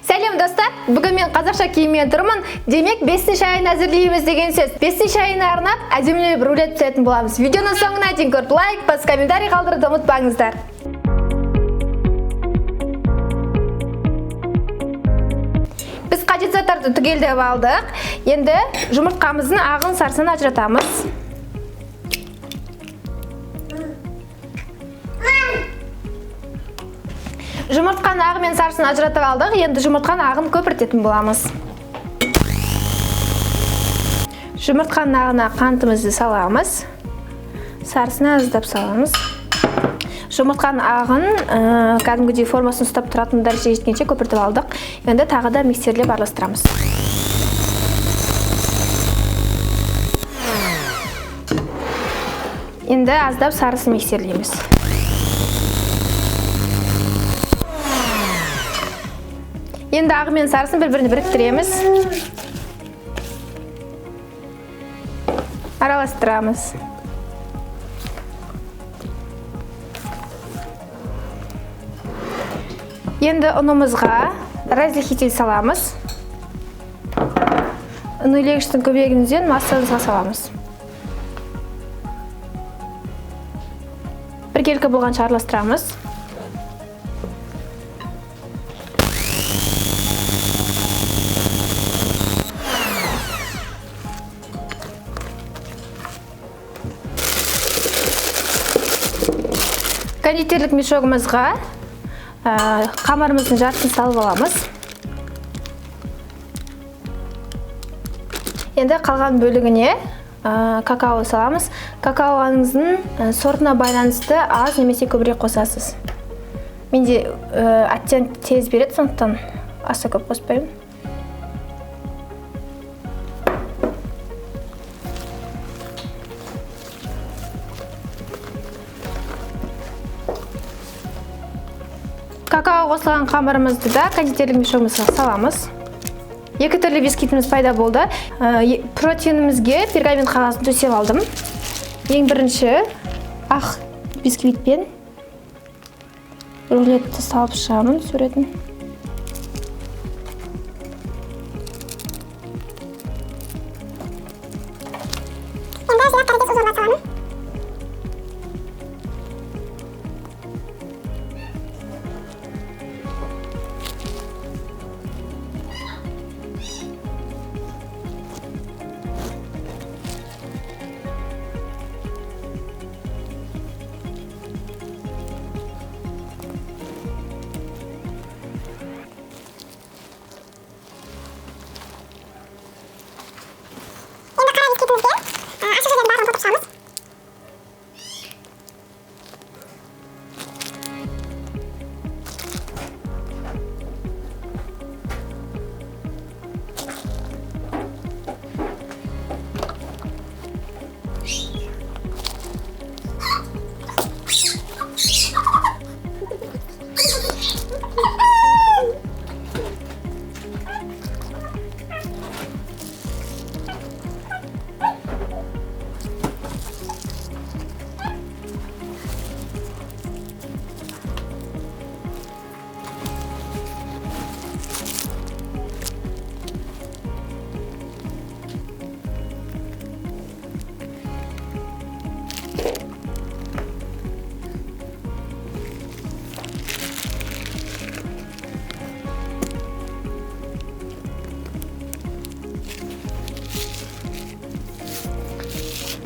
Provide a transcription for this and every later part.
Сәлем достар, бүгін мен қазақша киіммен тұрмын. Демек 5-ші айын әзірлейміз деген сөз. 5-ші айына арнап әдемілеп рулет пісіретін боламыз. Видеоның соңына дейін көріп лайк, бас комментарий қалдыруды ұмытпаңыздар. Біз қажет заттарды түгелдеп алдық. Енді жұмыртқамыздың ағын сарысын ажыратамыз. Жұмыртқаның ағы мен сарысын ажыратып алдық. Енді жұмыртқаның ағын көпіртетін боламыз. Жұмыртқаның ағына қантымызды саламыз. Сарысына аздап саламыз. Жұмыртқаның ағын кәдімгідей формасын ұстап тұратын дәрежеге жеткенше көпіртіп алдық. Енді тағы да миксерлеп араластырамыз. Енді аздап сарысын миксерлейміз. Енді ағы мен сарысын бір-біріне біріктіреміз. Араластырамыз. Енді ұнымызға разрыхитель саламыз. Ұн илегіштің көбегінізден массамызға саламыз. Біркелкі болғанша араластырамыз. Кондитерлік мешогымызға қамырымыздың жартысын салып аламыз. Енді қалған бөлігіне какао саламыз. Какаоңыздың сортына байланысты аз немесе көбірек қосасыз. Менде оттенк тез береді, сондықтан аса көп қоспаймын. Какао қосылған қамырымызды да кондитерлік мешогымызға саламыз. Екі түрлі бисквитіміз пайда болды. Протеинімізге пергамент қағазын төсеп алдым. Ең бірінші ақ бисквитпен рулетті салып шығамын суретін.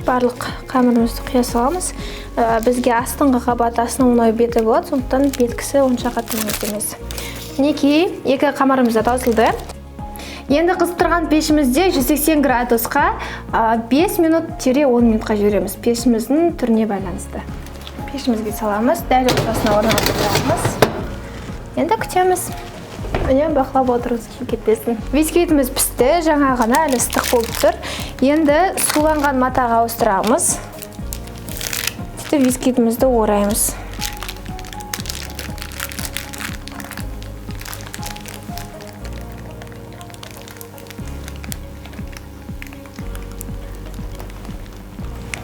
Барлық қамырымызды құя саламыз. Бізге астыңғы қабат, основной беті болады, сондықтан беткісі онша қатты маңызды емес. Мінекей, екі қамырымыз да таусылды. Енді қыздырған пешімізде 180 градусқа 5 минут-10 минутқа жібереміз. Пешіміздің түріне байланысты. Пешімізге саламыз, дәл ортасына орналастырамыз. Енді күтеміз. Міне бақылап отырыңыз, кетпесін. Бисквитіміз пісті, жаңа ғана әлі ыстық болып тұр. Енді суланған матаға ауыстырамыз. Сөйтіп бисквитімізді ораймыз.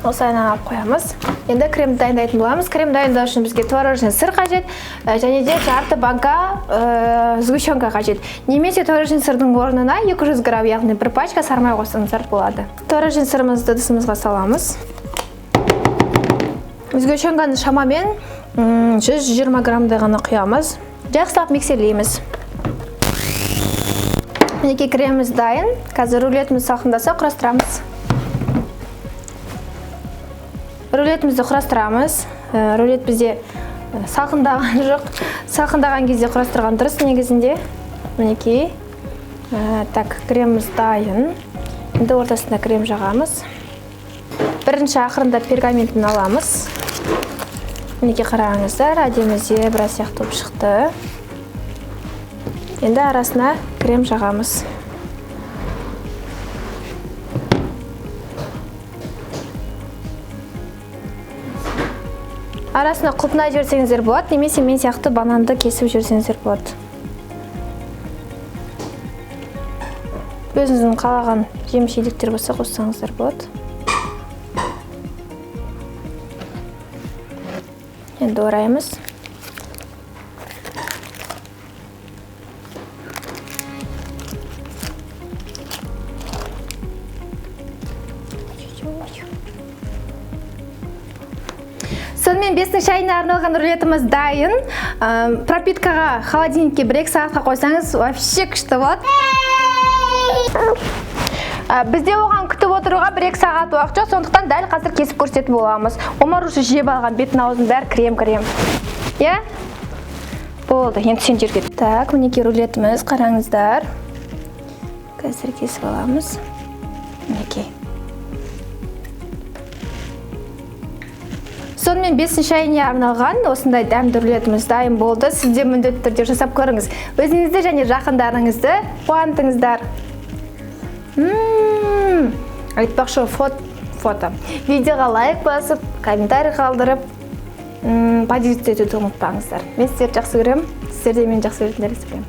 осы айнаны алып қоямыз. Енді крем дайындайтын боламыз. Крем дайындау үшін бізге творожный сыр қажет, және де жарты банка сгущенка қажет. Немесе творожный сырдың орнына 200 грамм, яғни бір пачка сармай қойсаңыздар болады. Творожный сырымызды ыдысымызға саламыз. Сгущенканы шамамен 120 граммдай ғана құямыз. Жақсылап миксерлейміз. Мінекей креміміз дайын. Қазір рулетіміз салқындаса құрастырамыз. Рулетімізді құрастырамыз. Рулет бізде салқындаған жоқ. Салқындаған кезде құрастырған дұрыс негізінде. Мінекей. Так, креміміз дайын. Енді ортасында крем жағамыз. Бірінші ақырында пергаментін аламыз. Мінекей қараңыздар, әдемі зебра сияқты болып шықты. Енді арасына крем жағамыз. Арасына құлпынай жіберсеңіздер болады, немесе мен сияқты бананды кесіп жіберсеңіздер болады. Өзіңіздің қалаған жеміс-жидектер болса қоссаңыздар болады. Енді ораймыз. Сонымен 5-дің шайына арналған рулетіміз дайын. Пропиткаға, холодильникке 1-2 сағатқа қойсаңыз, вообще күшті болады. Бізде оған күтіп отыруға 1-2 сағат уақыт жоқ, сондықтан дәл қазір кесіп көрсетіп боламыз. Омар уже жеп алған, бетін аузын бәрі крем-крем. Е? Болды, енді сен жерге. Так, мінекей рулетіміз, қараңыздар. Қазір кесіп аламыз. Мінекей. Сонымен 5-дің шайына арналған осындай дәмді рулетіміз дайын болды. Сізде міндетті түрде жасап көріңіз. Өзіңізді және жақындарыңызды қуантыңыздар. Айтпақшы фото. Видеоға лайк басып, комментарий қалдырып, поделиться етуді ұмытпаңыздар. Мен сіздерді жақсы көремін, сіздер де мені жақсы көретіндеріңізді білемін.